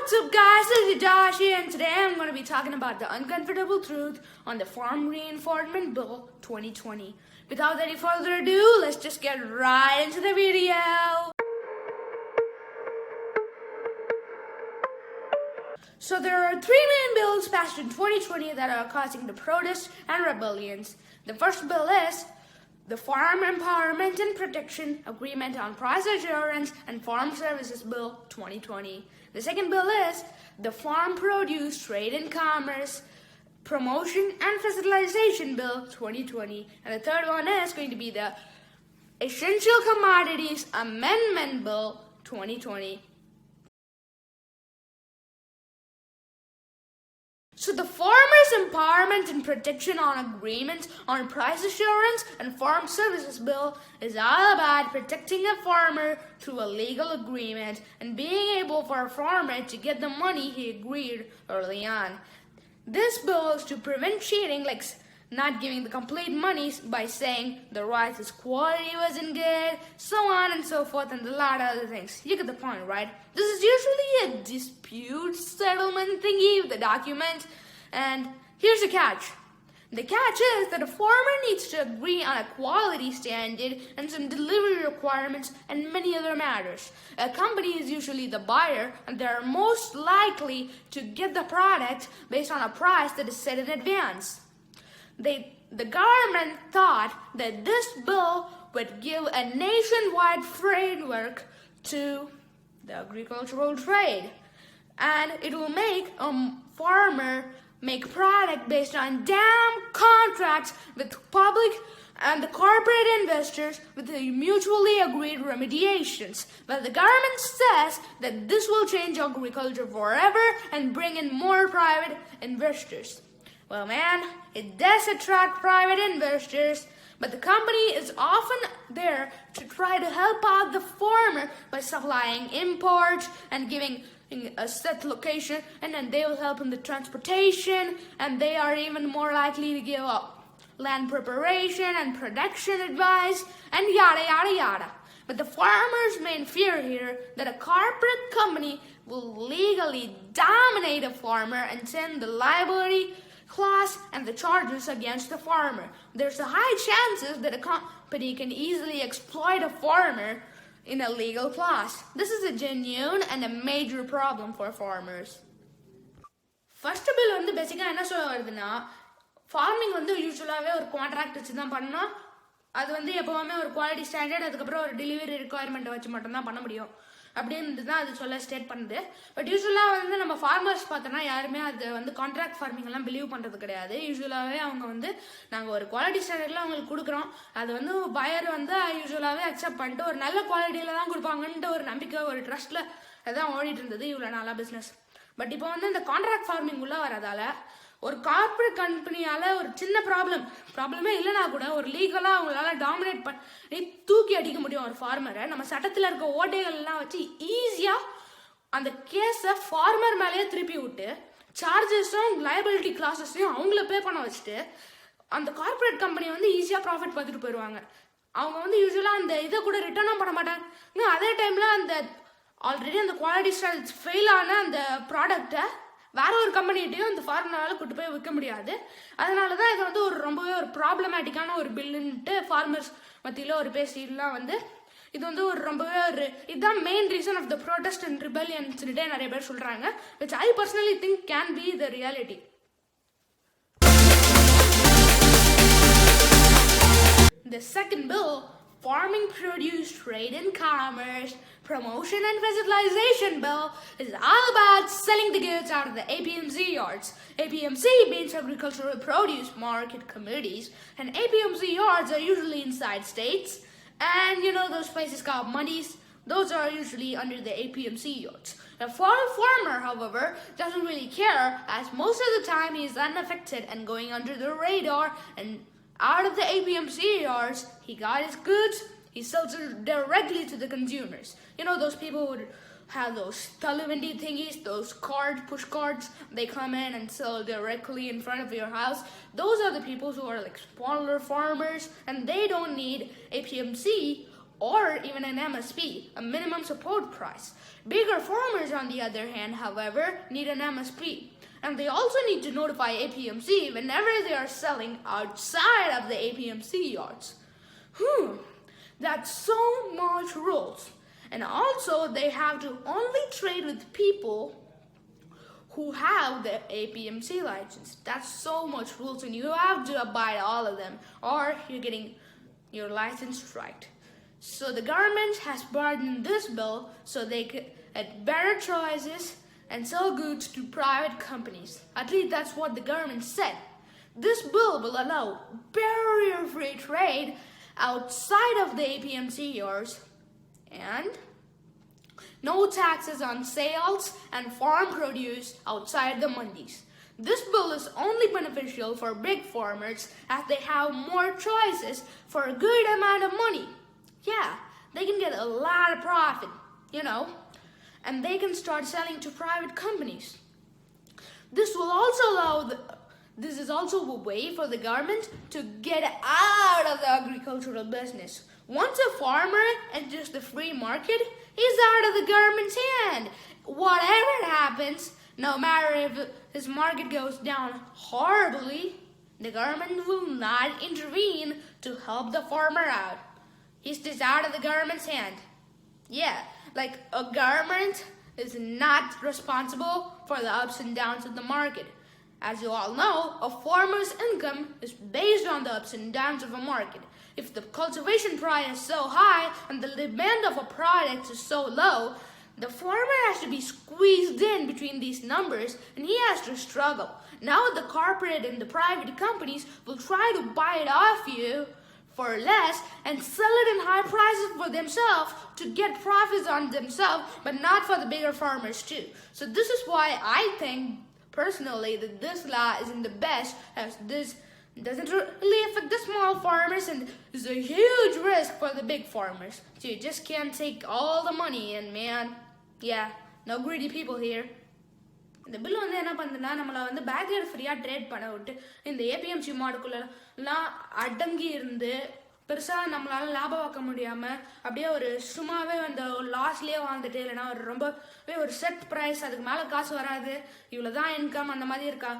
What's up guys, this is Joshi and today I'm going to be talking about the uncomfortable truth on the Farm Reinforcement Bill 2020. Without any further ado, let's just get right into the video. So there are three main bills passed in 2020 that are causing the protests and rebellions. The first bill is the Farm Empowerment and Protection Agreement on Price Assurance and Farm Services Bill 2020. The second bill is the Farm Produce Trade and Commerce Promotion and Facilitation Bill 2020. And the third one is going to be the Essential Commodities Amendment Bill 2020. So the Farmers Empowerment and Protection on Agreements on Price Assurance and Farm Services Bill is all about protecting a farmer through a legal agreement and being able for a farmer to get the money he agreed early on. This bill is to prevent cheating, like not giving the complete money by saying the rice's quality wasn't good, so on and so forth, and a lot of other things. You get the point, right? This is usually a dispute settlement thingy with the document, and here's the catch. The catch is that a farmer needs to agree on a quality standard and some delivery requirements and many other matters. A company is usually the buyer and they are most likely to get the product based on a price that is set in advance. The government thought that this bill would give a nationwide framework to the agricultural trade, and it will make a farmer make product based on damn contracts with public and the corporate investors with the mutually agreed remediations. But the government says that this will change agriculture forever and bring in more private investors. Well, man, it does attract private investors, but the company is often there to try to help out the farmer by supplying imports and giving a set location, and then they will help in the transportation, and they are even more likely to give up land preparation and production advice, and yada yada yada. But the farmer's main fear here that a corporate company will legally dominate a farmer and send the liability clause and the charges against the farmer. There's a high chances that a company can easily exploit a farmer in a legal clause. This is a genuine and a major problem for farmers. First bill வந்து பேசிக்கா என்ன சொல்ல வருதுன்னா, farming வந்து யூசுவலாகவே ஒரு contract வச்சு தான் பண்ணோம். அது வந்து எப்போவுமே ஒரு குவாலிட்டி ஸ்டாண்டர்ட், அதுக்கப்புறம் ஒரு டெலிவரி ரிக்குவயர்மெண்ட்டை வச்சு மட்டும்தான் பண்ண முடியும் அப்படின்னு தான் அது சொல்ல ஸ்டேட் பண்ணுது. பட் யூஸ்வலாக வந்து நம்ம ஃபார்மர்ஸ் பார்த்தோன்னா யாருமே அது வந்து கான்ட்ராக்ட் ஃபார்மிங்லாம் பிலீவ் பண்ணுறது கிடையாது. யூஸ்வலாகவே அவங்க வந்து நாங்கள் ஒரு குவாலிட்டி ஸ்டாண்டர்டில் அவங்களுக்கு கொடுக்குறோம், அது வந்து பயர் வந்து யூஸ்வலாகவே அக்செப்ட் பண்ணிட்டு ஒரு நல்ல குவாலிட்டியில் தான் கொடுப்பாங்கன்ட்டு ஒரு நம்பிக்கை, ஒரு ட்ரஸ்ட்டில் அதுதான் ஓடிட்டு இருந்தது இவ்வளோ நாளாக பிஸ்னஸ். பட் இப்போ வந்து இந்த கான்ட்ராக்ட் ஃபார்மிங் உள்ளே வரதால ஒரு கார்பரேட் கம்பெனியால் ஒரு சின்ன ப்ராப்ளமே இல்லைனா கூட ஒரு லீகலாக அவங்களால டாமினேட் பண்ணி தூக்கி அடிக்க முடியும் ஒரு ஃபார்மரை. நம்ம சட்டத்தில் இருக்க ஓட்டைகள்லாம் வச்சு ஈஸியாக அந்த கேஸை ஃபார்மர் மேலேயே திருப்பி விட்டு சார்ஜஸும் லைபிலிட்டி கிளாஸஸையும் அவங்கள பே பண்ண வச்சுட்டு அந்த கார்பரேட் கம்பெனி வந்து ஈஸியாக ப்ராஃபிட் பார்த்துட்டு போயிடுவாங்க. அவங்க வந்து யூஸ்வலாக அந்த இதை கூட ரிட்டர்னும் பண்ண மாட்டாங்க. அதே டைமில் அந்த ஆல்ரெடி அந்த குவாலிட்டி ஸ்டாண்டர்ட்ஸ் ஃபெயில் ஆன அந்த ப்ராடக்டை வேற ஒரு கம்பெனிகிட்டையும் இந்த ஃபார்மரால் கூட்டு போய் விற்க முடியாது. அதனால தான் இது வந்து ரொம்பவே ஒரு ப்ராப்ளமேட்டிக்கான ஒரு பில்லுன்ட்டு ஃபார்மர்ஸ் மத்தியில் ஒரு பேசிலாம் வந்து இது வந்து ஒரு ரொம்பவே ஒரு இதுதான் main reason of the protest and ரிபெலியன்ஸ்னுட்டே நிறைய பேர் சொல்கிறாங்க, which I personally think can be the reality. The second bill, Farming Produce Trade and Commerce Promotion and Facilitation Bill, is all about selling the goods out of the APMC yards. APMC means Agricultural Produce Market Committees, and APMC yards are usually inside states, and you know those places called mandis, those are usually under the APMC yards. A farmer, however, doesn't really care, as most of the time he is unaffected and going under the radar, and out of the APMC yards, he got his goods, he sells it directly to the consumers. You know those people who have those televendi thingies, those push cards, they come in and sell directly in front of your house. Those are the people who are like smaller farmers and they don't need APMC or even an MSP, a minimum support price. Bigger farmers, on the other hand, however, need an MSP. And they also need to notify APMC whenever they are selling outside of the APMC yards. That's so much rules. And also, they have to only trade with people who have the APMC license. That's so much rules, and you have to abide all of them, or you're getting your license striked. So the government has brought in this bill so they could get better choices and sell goods to private companies. At least that's what the government said. This bill will allow barrier-free trade outside of the APMC yards and no taxes on sales and farm produce outside the mandis. This bill is only beneficial for big farmers as they have more choices for a good amount of money. Yeah, they can get a lot of profit, and they can start selling to private companies. This is also a way for the government to get out of the agricultural business. Once a farmer enters the free market, he's out of the government's hand. Whatever happens, no matter if his market goes down horribly, the government will not intervene to help the farmer out. He's just out of the government's hand. Yeah, like a government is not responsible for the ups and downs of the market. As you all know, a farmer's income is based on the ups and downs of a market. If the cultivation price is so high and the demand of a product is so low, the farmer has to be squeezed in between these numbers and he has to struggle. Now the corporate and the private companies will try to buy it off you for less and sell it in high prices for themselves to get profits on themselves, but not for the bigger farmers too. So this is why I think personally that this law isn't the best, as this doesn't really affect the small farmers and is a huge risk for the big farmers. So you just can't take all the money and no greedy people here. இந்த bill வந்து என்ன பண்ணுதுன்னா நம்மளை வந்து பேக்யர்ட் ஃப்ரீயாக trade பண்ண விட்டு இந்த ஏபிஎம்சி மாடுக்குள்ளலாம் அடங்கி இருந்து பெருசாக நம்மளால லாபம் பார்க்க முடியாமல் அப்படியே ஒரு சும்மாவே அந்த லாஸ்லேயே வாழ்ந்துட்டு இல்லைன்னா ரொம்பவே ஒரு செட் ப்ரைஸ் அதுக்கு மேலே காசு வராது இவ்வளோ தான் இன்கம் அந்த மாதிரி இருக்கா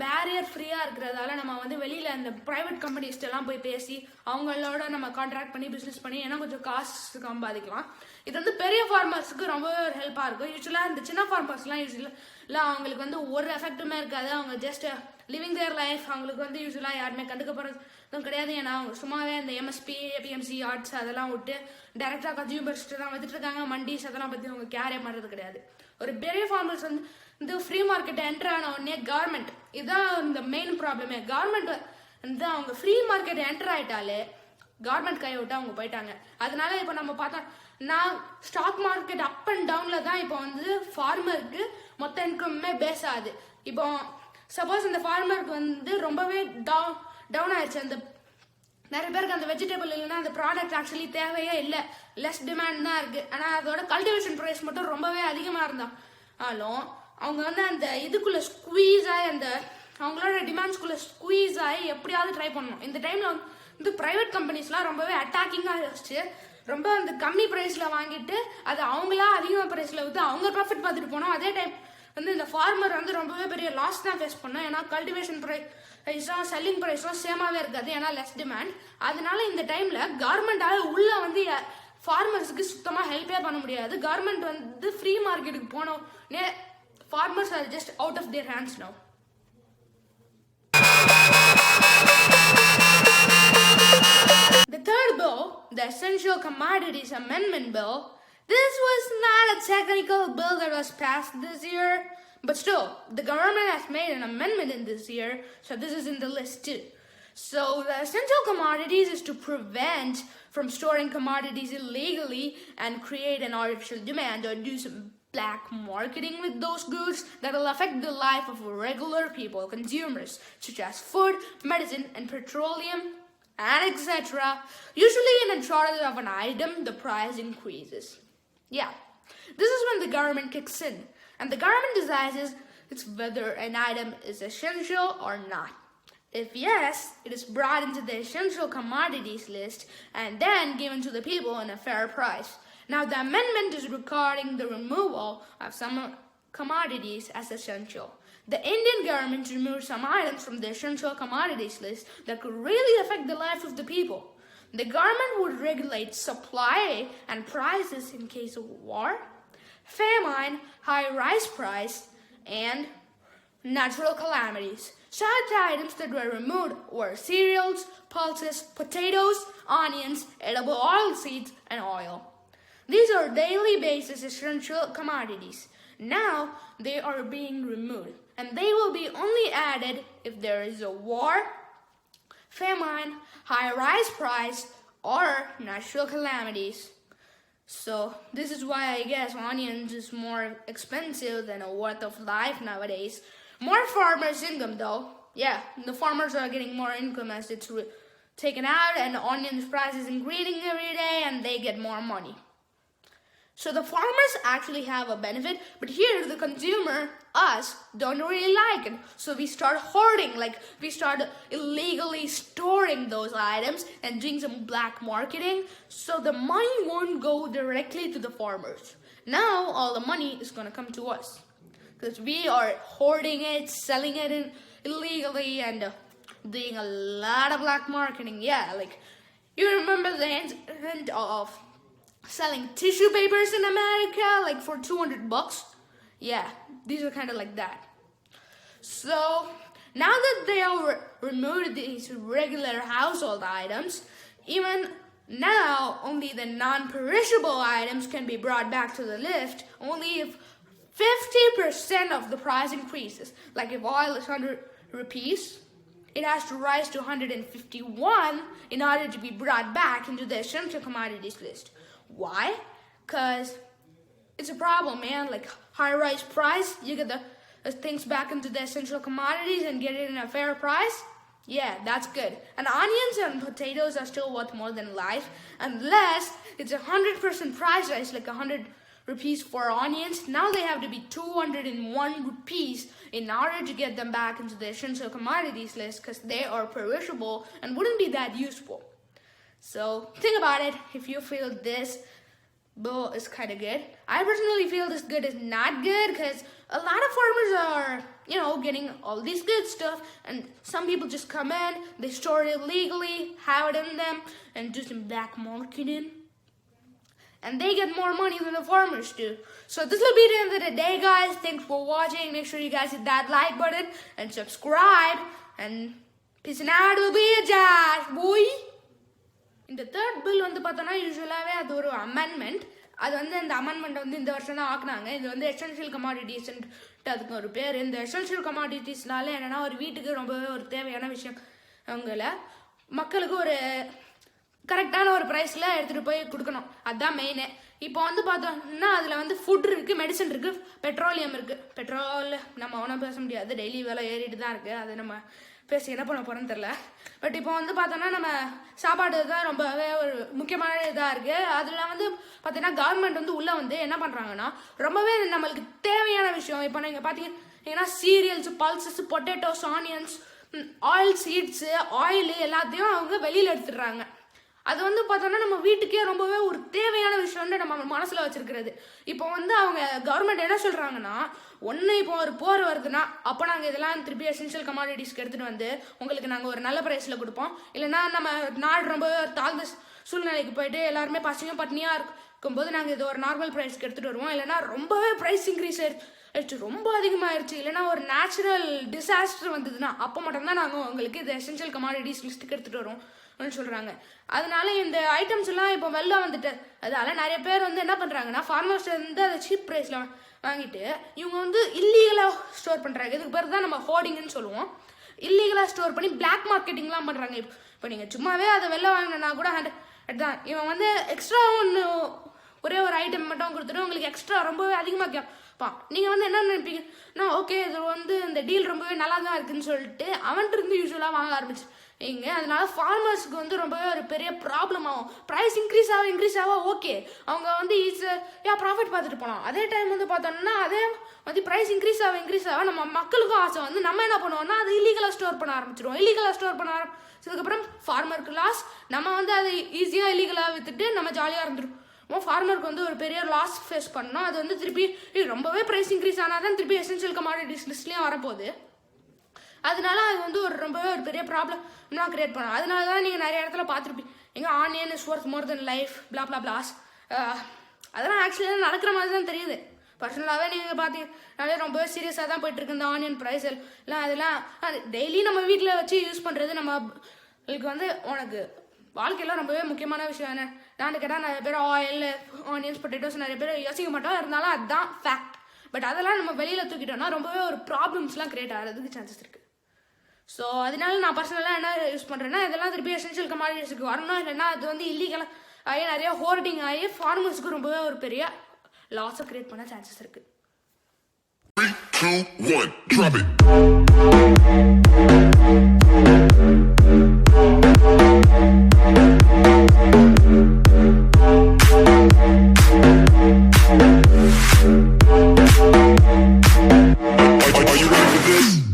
பேரியர் ஃப்ரீயாக இருக்கிறதால நம்ம வந்து வெளியில் இந்த ப்ரைவேட் கம்பெனிஸ்டெல்லாம் போய் பேசி அவங்களோட நம்ம கான்ட்ராக்ட் பண்ணி பிஸ்னஸ் பண்ணி ஏன்னா கொஞ்சம் காசு சம்பாதிக்கலாம். இது வந்து பெரிய ஃபார்மர்ஸுக்கு ரொம்பவே ஒரு ஹெல்ப்பாக இருக்கும். யூஸ்வலாக இந்த சின்ன ஃபார்மர்ஸ்லாம் யூஸ்வலாக அவங்களுக்கு வந்து ஒரு எஃபெக்ட்டுமே இருக்காது. அவங்க ஜஸ்ட் லிவிங் தேர் லைஃப். அவங்களுக்கு வந்து யூஸ்வலாக யாருமே கண்டுக்க போகிறதும் கிடையாது. ஏன்னா அவங்க சும்மாவே இந்த எம்எஸ்பி ஏபிஎம்சி ஆர்ட்ஸ் அதெல்லாம் விட்டு டைரெக்டாக கன்சியூமர்ஸ்ட்டு தான் வந்துட்டு இருக்காங்க. மண்டிஸ் அதெல்லாம் பற்றி அவங்க கேரே பண்ணுறது கிடையாது. ஒரு பெரிய ஃபார்மர்ஸ் வந்து இந்த ஃப்ரீ மார்க்கெட் என்ட்ரு ஆன உடனே கவர்மெண்ட் இதுதான் இந்த மெயின் ப்ராப்ளமே. கவர்மெண்ட் வந்து அவங்க ஃப்ரீ மார்க்கெட் என்ட்ரு ஆகிட்டாலே கவர்மெண்ட் கையை விட்டு அவங்க போயிட்டாங்க. அதனால இப்போ நம்ம பார்த்தோம்னா ஸ்டாக் மார்க்கெட் அப் அண்ட் டவுனில் தான் இப்போ வந்து ஃபார்மருக்கு மொத்த இன்கம்மே பேஸ் ஆகுது. இப்போ சப்போஸ் இந்த ஃபார்மருக்கு வந்து ரொம்பவே டவுன் ஆயிடுச்சு, அந்த நிறைய பேருக்கு அந்த வெஜிடபிள் இல்லைன்னா அந்த ப்ராடக்ட் ஆக்சுவலி தேவையே இல்லை, லெஸ் டிமாண்ட் தான் இருக்குது. ஆனால் அதோட கல்டிவேஷன் ப்ரைஸ் மட்டும் ரொம்பவே அதிகமாக இருந்தாலும் அவங்க வந்து அந்த இதுக்குள்ளே ஸ்குவீஸ் ஆகி அந்த அவங்களோட டிமாண்ட்ஸ்குள்ளே ஸ்குவீஸ் ஆகி எப்படியாவது ட்ரை பண்ணணும். இந்த டைமில் வந்து ப்ரைவேட் கம்பெனிஸ்லாம் ரொம்பவே அட்டாக்கிங்காக யோசிச்சு ரொம்ப அந்த கம்மி ப்ரைஸில் வாங்கிட்டு அது அவங்களா அதிகமாக ப்ரைஸில் விற்று அவங்க ப்ராஃபிட் பார்த்துட்டு போனோம். அதே டைம் வந்து இந்த ஃபார்மர் வந்து ரொம்பவே பெரிய லாஸ் தான் ஃபேஸ் பண்ணோம். ஏன்னா கல்டிவேஷன் ப்ரைஸும் செல்லிங் ப்ரைஸும் சேமாகவே இருக்காது, ஏன்னா லெஸ் டிமாண்ட். அதனால இந்த டைமில் கவர்மெண்டால் உள்ளே வந்து ஃபார்மர்ஸுக்கு சுத்தமாக ஹெல்ப்பே பண்ண முடியாது. கவர்மெண்ட் வந்து ஃப்ரீ மார்க்கெட்டுக்கு போனோடனே farmers are just out of their hands now. The third bill, the Essential Commodities Amendment Bill, this was not a technical bill that was passed this year, but still, the government has made an amendment in this year, so this is in the list too. So the essential commodities is to prevent from storing commodities illegally and create an artificial demand or do some black marketing with those goods that will affect the life of regular people, consumers, such as food, medicine, and petroleum, and etc. Usually in a shortage of an item, the price increases. Yeah, this is when the government kicks in, and the government decides whether an item is essential or not. If yes, it is brought into the essential commodities list and then given to the people in a fair price. Now, the amendment is regarding the removal of some commodities as essential. The Indian government removed some items from the essential commodities list that could really affect the life of the people. The government would regulate supply and prices in case of war, famine, high rice price, and natural calamities. Such items that were removed were cereals, pulses, potatoes, onions, edible oil seeds, and oil. These are daily basis essential commodities. Now they are being removed, and they will be only added if there is a war, famine, high rice price, or natural calamities. So this is why I guess onions is more expensive than a worth of life nowadays. More farmers' income though. Yeah, the farmers are getting more income as it's taken out, and the onions price is increasing every day, and they get more money. So the farmers actually have a benefit, but here the consumer, us, don't really like it. So we start hoarding, like we start illegally storing those items and doing some black marketing. So the money won't go directly to the farmers. Now all the money is going to come to us because we are hoarding it, selling it illegally, and doing a lot of black marketing. Yeah, like you remember the incident of selling tissue papers in America, like for $200. Yeah, these are kind of like that. So now that they have removed these regular household items, even now only the non-perishable items can be brought back to the list only if 50% of the price increases. Like if oil is 100 rupees, it has to rise to 151 in order to be brought back into the essential commodities list. Why? Because it's a problem, man. Like high rice price, you get the things back into the essential commodities and get it in a fair price. Yeah, that's good. And onions and potatoes are still worth more than life, unless it's 100% price rise, like 100 rupees for onions. Now they have to be 201 rupees in order to get them back into the essential commodities list, because they are perishable and wouldn't be that useful. So think about it. If you feel this bill is kind of good, I personally feel this good is not good, because a lot of farmers are, getting all these good stuff, and some people just come in, they store it illegally, have it in them, and do some black marketing, and they get more money than the farmers do. So this will be the end of the day, guys. Thanks for watching. Make sure you guys hit that like button and subscribe, and peace out. Will be a Josh, boy. இந்த third bill வந்து பார்த்தோன்னா யூஸ்வலாகவே அது ஒரு amendment. அது வந்து அந்த amendment வந்து இந்த வருஷம் தான் ஆக்குனாங்க. இது வந்து எசென்ஷியல் கமாடிட்டிஸ்ன்ட்டு அதுக்கு ஒரு பேர். இந்த எசென்ஷியல் கமாடிட்டிஸ்னால என்னென்னா ஒரு வீட்டுக்கு ரொம்பவே ஒரு தேவையான விஷயம் அவங்கள மக்களுக்கு ஒரு கரெக்டான ஒரு ப்ரைஸில் எடுத்துகிட்டு போய் கொடுக்கணும். அதுதான் மெயினு. இப்போ வந்து பார்த்தோம்னா அதில் வந்து ஃபுட் இருக்குது, மெடிசன் இருக்குது, பெட்ரோலியம் இருக்குது. பெட்ரோல் நம்ம ஒன்றும் பேச முடியாது, டெய்லி விலை ஏறிட்டு தான் இருக்குது. அது நம்ம பேசி என்ன பண்ண போகிறோன்னு தெரில. பட் இப்போ வந்து பார்த்தோன்னா நம்ம சாப்பாடு தான் ரொம்பவே ஒரு முக்கியமான இதாக இருக்குது. அதில் வந்து பார்த்தீங்கன்னா கவர்மெண்ட் வந்து உள்ளே வந்து என்ன பண்ணுறாங்கன்னா ரொம்பவே நம்மளுக்கு தேவையான விஷயம். இப்போ நீங்கள் பார்த்தீங்கன்னா cereals, pulses, potatoes, onions, oil seeds, oil எல்லாத்தையும் அவங்க வெளியில் எடுத்துடுறாங்க. அது வந்து பார்த்தோன்னா நம்ம வீட்டுக்கே ரொம்பவே ஒரு தேவையான விஷயம்னு நம்ம மனசில் வச்சுருக்கிறது. இப்போ வந்து அவங்க கவர்மெண்ட் என்ன சொல்கிறாங்கன்னா, ஒன்று இப்போ ஒரு போர் வருதுன்னா அப்போ நாங்கள் இதெல்லாம் திருப்பி எசென்ஷியல் கமாடிட்டிஸ்க்கு எடுத்துகிட்டு வந்து உங்களுக்கு நாங்கள் ஒரு நல்ல ப்ரைஸில் கொடுப்போம். இல்லைன்னா நம்ம நாடு ரொம்பவே ஒரு தாழ்ந்த சூழ்நிலைக்கு போயிட்டு எல்லாருமே பசியும் பட்னியாக இருக்கும்போது நாங்கள் இது ஒரு நார்மல் ப்ரைஸ்க்கு எடுத்துகிட்டு வருவோம். இல்லைன்னா ரொம்பவே ப்ரைஸ் இன்க்ரீஸ் ஆயிடுச்சு, ரொம்ப அதிகமாகிடுச்சு, இல்லைன்னா ஒரு நேச்சுரல் டிசாஸ்டர் வந்ததுன்னா அப்போ மட்டும்தான் நாங்கள் உங்களுக்கு இது எசென்ஷியல் கமாடிட்டிஸ் லிஸ்ட்டுக்கு எடுத்துகிட்டு வருவோம் சொல்கிறாங்க. அதனால இந்த ஐட்டம்ஸ் எல்லாம் இப்போ வெளில வந்துட்டு அதால நிறைய பேர் வந்து என்ன பண்ணுறாங்கன்னா ஃபார்மர்ஸ் வந்து அதை சீப் ப்ரைஸில் வாங்கிட்டு இவங்க வந்து இல்லீகலாக ஸ்டோர் பண்ணுறாங்க. இதுக்கு பேர் தான் நம்ம ஹோர்டிங்னு சொல்லுவோம். இல்லீகலாக ஸ்டோர் பண்ணி பிளாக் மார்க்கெட்டிங்லாம் பண்ணுறாங்க. இப்போ நீங்கள் சும்மாவே அதை வெளில வாங்கினா கூட தான் இவன் வந்து எக்ஸ்ட்ரா ஒரே ஒரு ஐட்டம் மட்டும் கொடுத்துட்டு உங்களுக்கு எக்ஸ்ட்ரா ரொம்பவே அதிகமாக கேட்பான். நீங்கள் வந்து என்ன நினைப்பீங்க, நான் ஓகே இது வந்து இந்த டீல் ரொம்பவே நல்லா தான் இருக்குதுன்னு சொல்லிட்டு அவன்கிட்ட இருந்து யூஸ்வலாக வாங்க ஆரம்பிச்சு அதனால ஃபார்மர்ஸ்க்கு வந்து ரொம்பவே ஒரு பெரிய ப்ராப்ளம் ஆகும். ப்ரைஸ் இன்க்ரீஸ் ஆக ஓகே அவங்க வந்து ஈஸியாக ப்ராஃபிட் பார்த்துட்டு போகலாம். அதே டைம் வந்து பார்த்தோம்னா அதே வந்து ப்ரைஸ் இன்க்ரீஸ் ஆக நம்ம மக்களுக்கும் ஆசை வந்து நம்ம என்ன பண்ணுவோம்னா அது இல்லீகலாக ஸ்டோர் பண்ண ஆரம்பிச்சிடுவோம். இல்லீகலாக ஸ்டோர் பண்ண ஆரம்பிச்சதுக்கப்புறம் ஃபார்மருக்கு லாஸ். நம்ம வந்து அதை ஈஸியாக இல்லீகலாக விற்றுட்டு நம்ம ஜாலியாக இருந்துருவோம். ஃபார்மருக்கு வந்து ஒரு பெரிய லாஸ் ஃபேஸ் பண்ணோம். அது வந்து திருப்பி ரொம்பவே ப்ரைஸ் இன்க்ரீஸ் ஆனால் தான் திருப்பி எசென்ஷியல் கமாடிட்டிஸ் லிஸ்ட்லேயும் வரப்போகுது. அதனால அது வந்து ரொம்பவே ஒரு பெரிய ப்ராப்ளம்லாம் கிரியேட் பண்ணும். அதனால தான் நீங்கள் நிறைய இடத்துல பார்த்துருப்பீங்க, எங்கே onion is worth more than life plus. அதெல்லாம் ஆக்சுவலி நடக்கிற மாதிரி தான் தெரியுது. பர்சனலாகவே நீங்கள் பார்த்தீங்கன்னாலே ரொம்பவே சீரியஸாக தான் போயிட்டுருக்கு இந்த ஆனியன் ப்ரைஸ் எல்லாம். அதெல்லாம் டெய்லி நம்ம வீட்டில் வச்சு யூஸ் பண்ணுறது நம்மளுக்கு வந்து உனக்கு வாழ்க்கையில் ரொம்பவே முக்கியமான விஷயம். என்ன நான் கேட்டால் நிறைய பேர் ஆயில் ஆனியன்ஸ் பொட்டேட்டோஸ் நிறைய பேர் யோசிக்க மாட்டோம், இருந்தாலும் அதுதான் ஃபேக்ட். பட் அதெல்லாம் நம்ம வெளியில் தூக்கிட்டோம்னா ரொம்பவே ஒரு ப்ராப்ளம்ஸ்லாம் கிரியேட் ஆகிறதுக்கு சான்சஸ் இருக்குது. ஸோ அதனால நான் பர்சனலாக என்ன யூஸ் பண்ணுறேன்னா, இதெல்லாம் திருப்பி எசென்ஷியல் கமாடிட்டிஸ்க்கு வரணும். இல்லைன்னா அது வந்து இல்லீகலாக ஆகி நிறைய ஹோர்டிங் ஆகி ஃபார்மர்ஸ்க்கு ரொம்பவே ஒரு பெரிய லாஸை கிரியேட் பண்ண சான்சஸ் இருக்குது. 3, 2, 1, drop it. Are you ready for this?